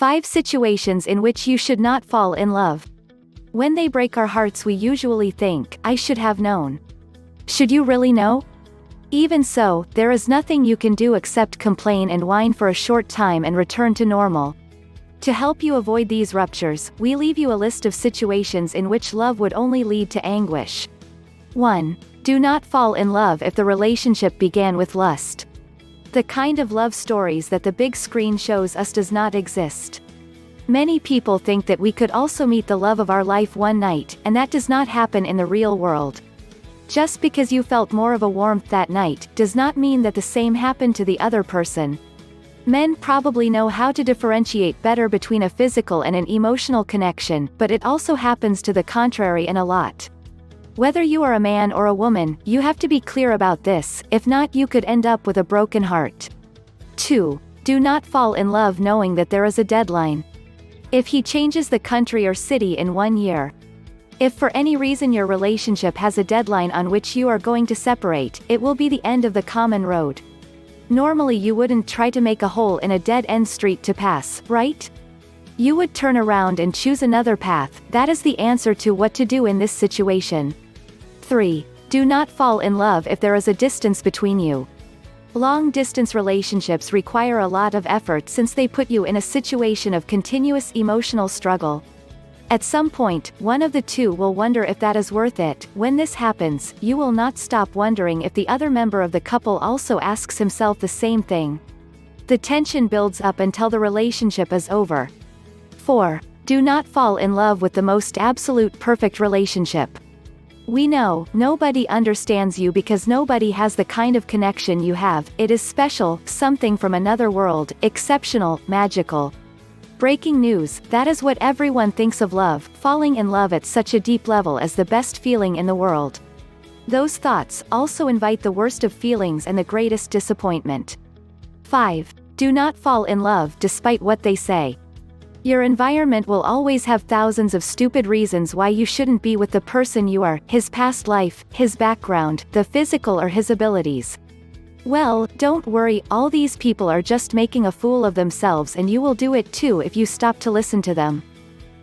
5 situations in which you should not fall in love. When they break our hearts, we usually think, I should have known. Should you really know? Even so, there is nothing you can do except complain and whine for a short time and return to normal. To help you avoid these ruptures, we leave you a list of situations in which love would only lead to anguish. 1. Do not fall in love if the relationship began with lust. The kind of love stories that the big screen shows us does not exist. Many people think that we could also meet the love of our life one night, and that does not happen in the real world. Just because you felt more of a warmth that night, does not mean that the same happened to the other person. Men probably know how to differentiate better between a physical and an emotional connection, but it also happens to the contrary and a lot. Whether you are a man or a woman, you have to be clear about this, if not you could end up with a broken heart. 2. Do not fall in love knowing that there is a deadline. If he changes the country or city in 1 year. If for any reason your relationship has a deadline on which you are going to separate, it will be the end of the common road. Normally you wouldn't try to make a hole in a dead-end street to pass, right? You would turn around and choose another path. That is the answer to what to do in this situation. 3. Do not fall in love if there is a distance between you. Long-distance relationships require a lot of effort since they put you in a situation of continuous emotional struggle. At some point, one of the two will wonder if that is worth it. When this happens, you will not stop wondering if the other member of the couple also asks himself the same thing. The tension builds up until the relationship is over. 4. Do not fall in love with the most absolute perfect relationship. We know, nobody understands you because nobody has the kind of connection you have. It is special, something from another world, exceptional, magical. Breaking news, that is what everyone thinks of love, falling in love at such a deep level as the best feeling in the world. Those thoughts also invite the worst of feelings and the greatest disappointment. 5. Do not fall in love despite what they say. Your environment will always have thousands of stupid reasons why you shouldn't be with the person you are, his past life, his background, the physical or his abilities. Well, don't worry, all these people are just making a fool of themselves and you will do it too if you stop to listen to them.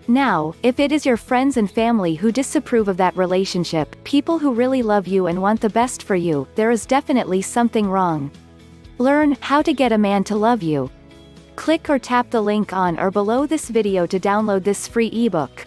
Now, if it is your friends and family who disapprove of that relationship, people who really love you and want the best for you, there is definitely something wrong. Learn how to get a man to love you. Click or tap the link on or below this video to download this free ebook.